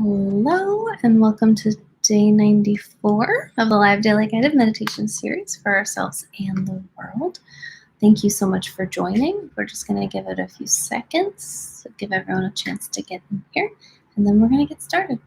Hello, and welcome to day 94 of the Live Daily Guided Meditation series for ourselves and the world. Thank you so much for joining. We're just going to give it a few seconds to give everyone a chance to get in here, and then we're going to get started.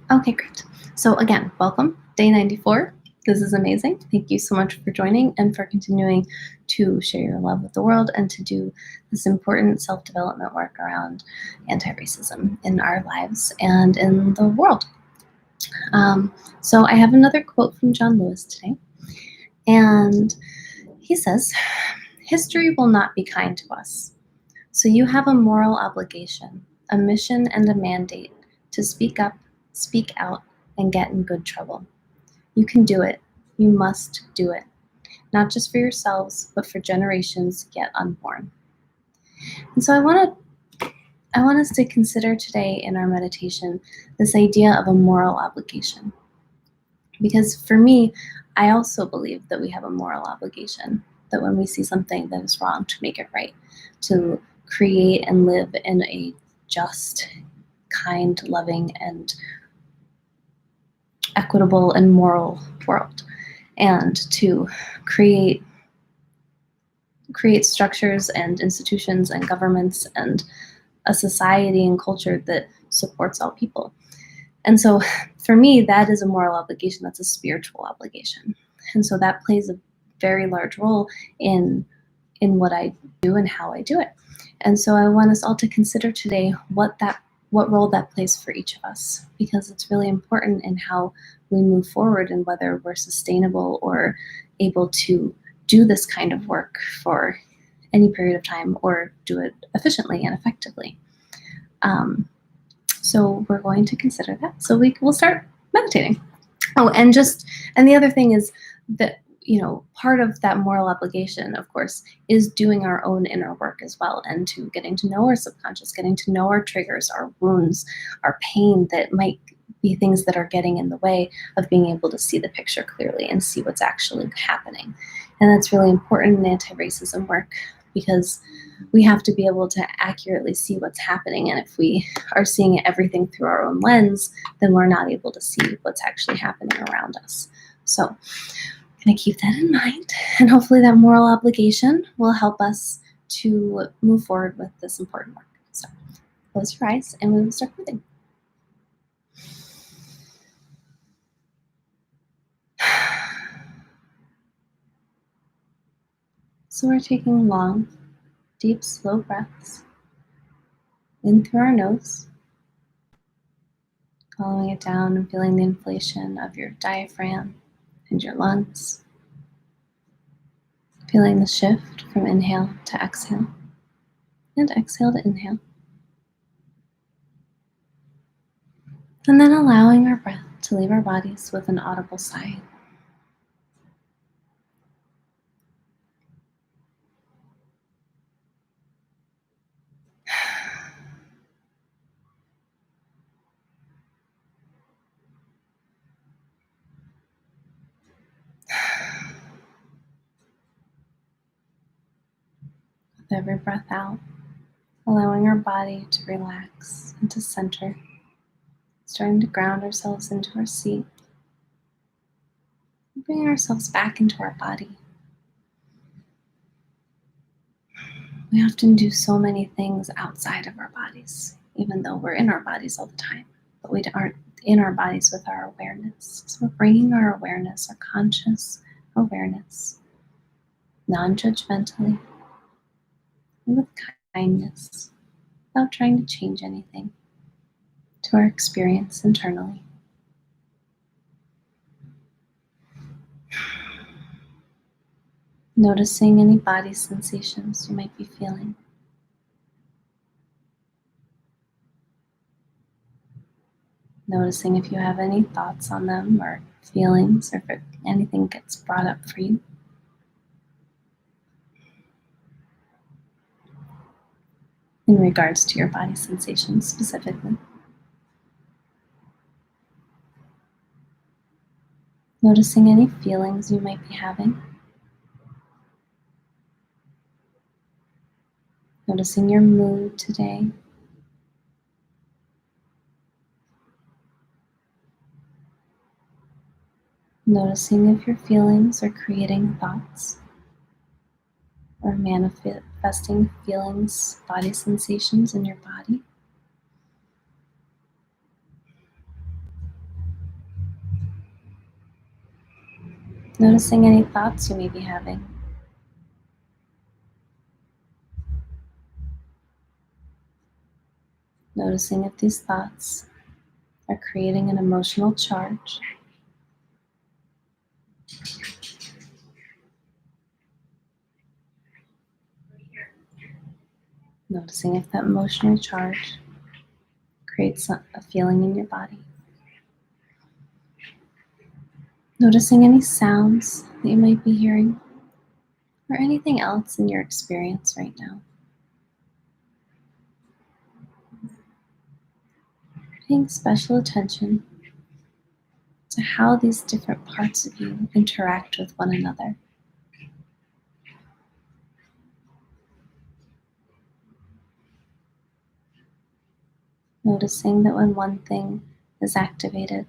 Okay, great. So again, welcome, day 94. This is amazing. Thank you so much for joining and for continuing to share your love with the world and to do this important self-development work around anti-racism in our lives and in the world. So I have another quote from John Lewis today, and he says, "History will not be kind to us. So you have a moral obligation, a mission and a mandate to speak up, speak out, and get in good trouble. You can do it. You must do it. Not just for yourselves, but for generations yet unborn." And so I want us to consider today in our meditation this idea of a moral obligation. Because for me, I also believe that we have a moral obligation, that when we see something that is wrong, to make it right, to create and live in a just, kind, loving, and equitable and moral world, and to create structures and institutions and governments and a society and culture that supports all people. And so for me, that is a moral obligation. That's a spiritual obligation. And so that plays a very large role in what I do and how I do it. And so I want us all to consider today what role that plays for each of us, because it's really important in how we move forward and whether we're sustainable or able to do this kind of work for any period of time or do it efficiently and effectively. So we're going to consider that. So we'll start meditating. Oh, and the other thing is that, part of that moral obligation, of course, is doing our own inner work as well, and to getting to know our subconscious, getting to know our triggers, our wounds, our pain that might be things that are getting in the way of being able to see the picture clearly and see what's actually happening. And that's really important in anti-racism work, because we have to be able to accurately see what's happening. And if we are seeing everything through our own lens, then we're not able to see what's actually happening around us. So I'm going to keep that in mind. And hopefully that moral obligation will help us to move forward with this important work. So close your eyes and we will start breathing. So we're taking long, deep, slow breaths in through our nose, following it down and feeling the inflation of your diaphragm and your lungs, feeling the shift from inhale to exhale and exhale to inhale, and then allowing our breath to leave our bodies with an audible sigh. With every breath out, allowing our body to relax and to center, starting to ground ourselves into our seat, bringing ourselves back into our body. We often do so many things outside of our bodies, even though we're in our bodies all the time, but we aren't in our bodies with our awareness. So we're bringing our awareness, our conscious awareness, non-judgmentally, and with kindness, without trying to change anything, to our experience internally. Noticing any body sensations you might be feeling. Noticing if you have any thoughts on them or feelings, or if anything gets brought up for you. In regards to your body sensations specifically. Noticing any feelings you might be having. Noticing your mood today. Noticing if your feelings are creating thoughts or manifesting feelings, body sensations in your body. Noticing any thoughts you may be having. Noticing if these thoughts are creating an emotional charge. Noticing if that emotional charge creates a feeling in your body. Noticing any sounds that you might be hearing or anything else in your experience right now. Paying special attention to how these different parts of you interact with one another. Noticing that when one thing is activated,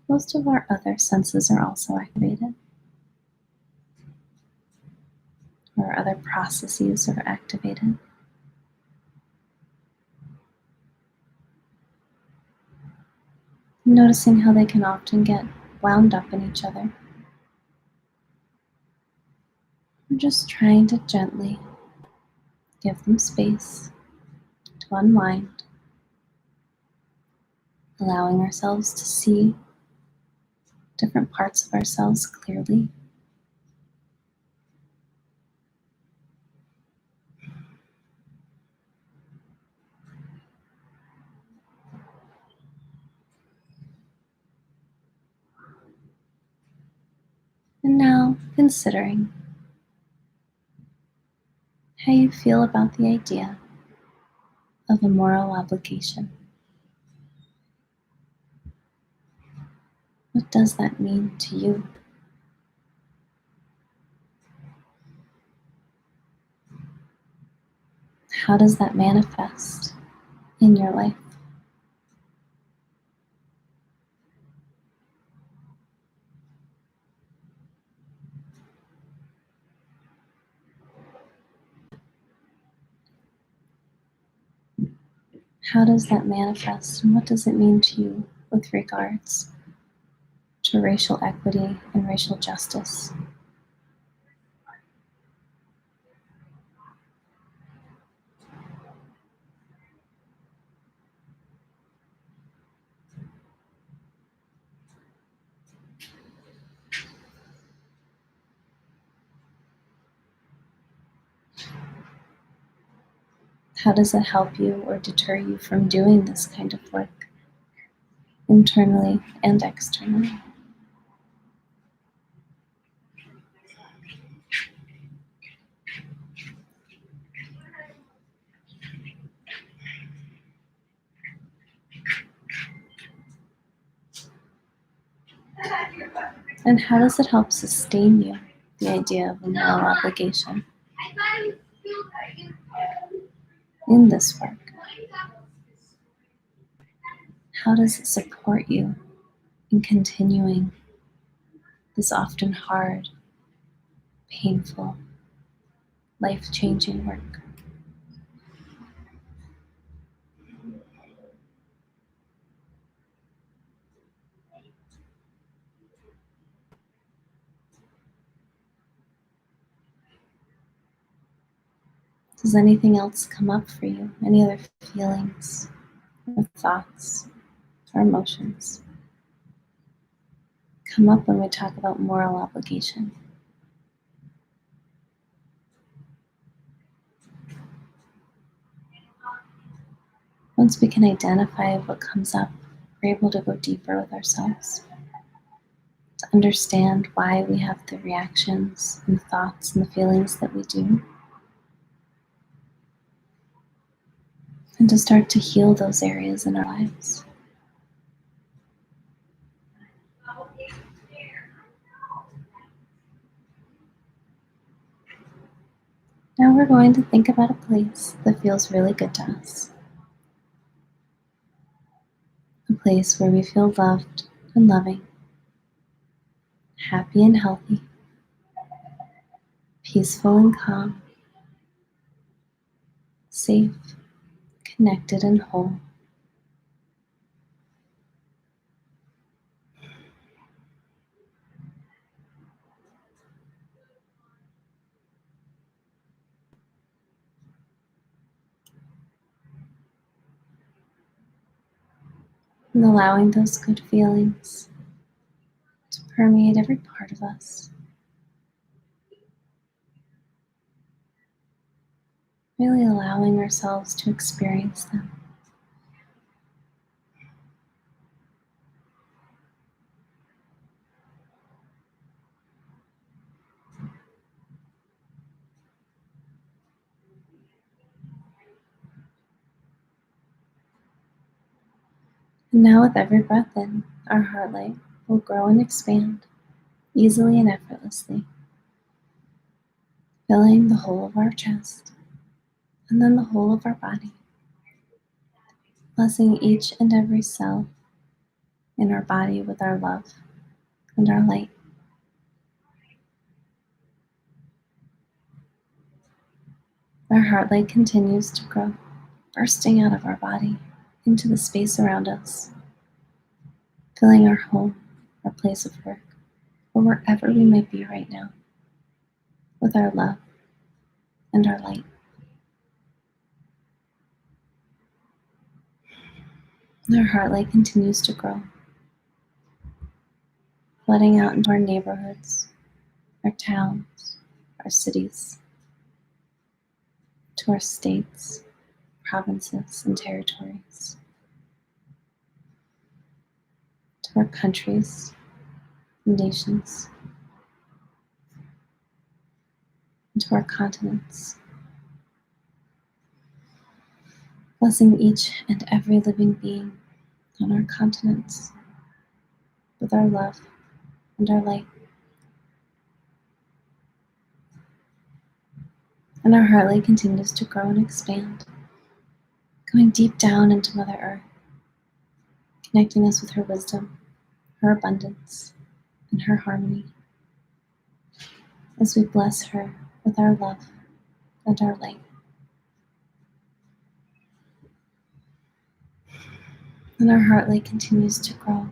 most of our other senses are also activated, or other processes are activated. Noticing how they can often get wound up in each other. We're just trying to gently give them space to unwind, allowing ourselves to see different parts of ourselves clearly. And now considering how you feel about the idea of a moral obligation. What does that mean to you? How does that manifest in your life? How does that manifest, and what does it mean to you with regards to racial equity and racial justice? How does it help you or deter you from doing this kind of work, internally and externally? And how does it help sustain you, the idea of a moral obligation in this work? How does it support you in continuing this often hard, painful, life-changing work? Does anything else come up for you? Any other feelings or thoughts or emotions come up when we talk about moral obligation? Once we can identify what comes up, we're able to go deeper with ourselves, to understand why we have the reactions and the thoughts and the feelings that we do, and to start to heal those areas in our lives. Now we're going to think about a place that feels really good to us. A place where we feel loved and loving, happy and healthy, peaceful and calm, safe, connected and whole. And allowing those good feelings to permeate every part of us. Really allowing ourselves to experience them. And now with every breath in, our heart rate will grow and expand easily and effortlessly, filling the whole of our chest and then the whole of our body, blessing each and every cell in our body with our love and our light. Our heart rate continues to grow, bursting out of our body into the space around us, filling our home, our place of work, or wherever we might be right now, with our love and our light. And our heart rate continues to grow, flooding out into our neighborhoods, our towns, our cities, to our states, provinces, and territories, to our countries and nations, and to our continents, blessing each and every living being on our continents with our love and our light. And our heart rate continues to grow and expand, going deep down into Mother Earth, connecting us with her wisdom, her abundance, and her harmony, as we bless her with our love and our light. And our heart rate continues to grow,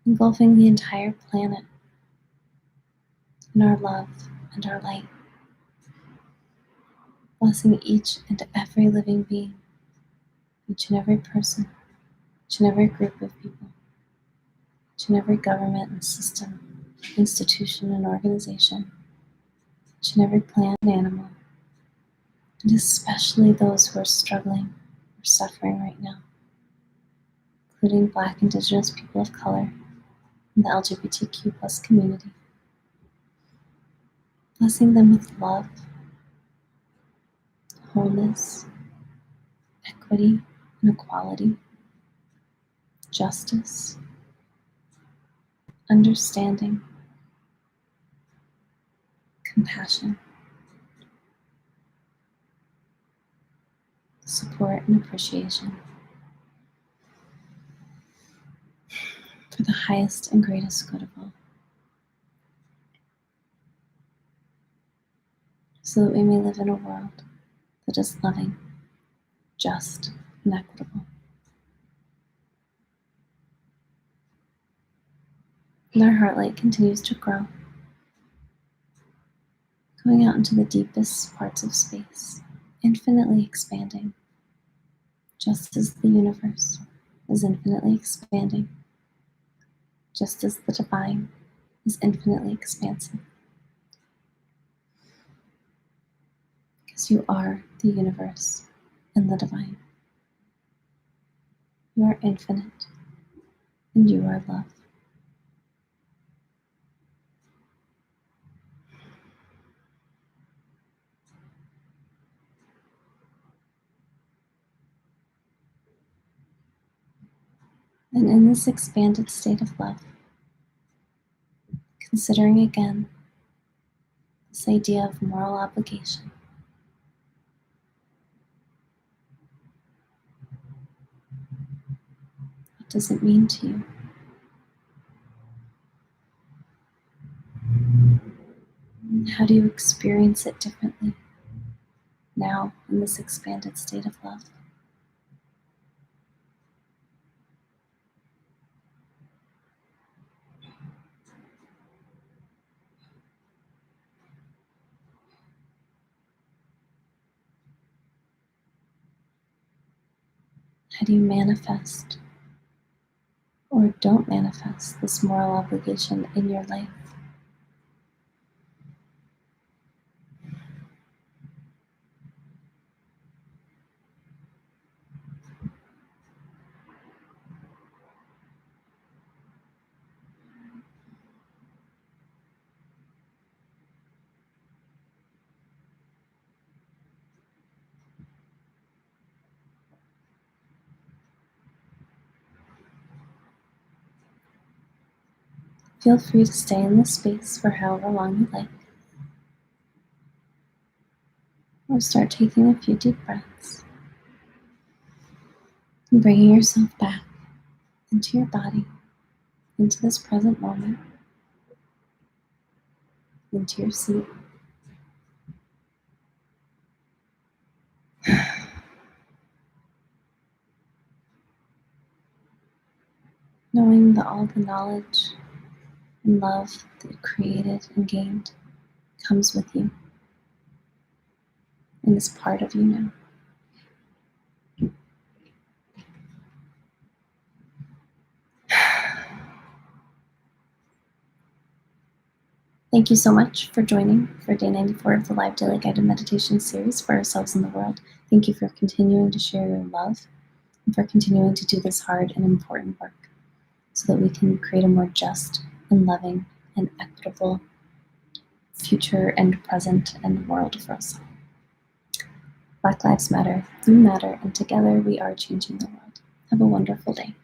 engulfing the entire planet in our love and our light, blessing each and every living being, each and every person, each and every group of people, each and every government and system, institution and organization, each and every plant and animal, and especially those who are struggling or suffering right now, including Black, Indigenous people of color, and the LGBTQ plus community, blessing them with love, wholeness, equity and equality, justice, understanding, compassion, support, and appreciation for the highest and greatest good of all, so that we may live in a world that is loving, just, and equitable. And our heart light continues to grow, going out into the deepest parts of space, infinitely expanding, just as the universe is infinitely expanding, just as the divine is infinitely expansive. Because you are the universe and the divine. You are infinite, and you are love. And in this expanded state of love, considering again This idea of moral obligation. What does it mean to you? How do you experience it differently now in this expanded state of love? How do you manifest or don't manifest this moral obligation in your life? Feel free to stay in this space for however long you like, or start taking a few deep breaths and bringing yourself back into your body, into this present moment, into your seat. Knowing that all the knowledge and love that you created and gained comes with you and is part of you now. Thank you so much for joining for day 94 of the Live Daily Guided Meditation series for ourselves and the world. Thank you for continuing to share your love and for continuing to do this hard and important work so that we can create a more just and loving and equitable future and present and world for us all. Black Lives Matter, you matter, and together we are changing the world. Have a wonderful day.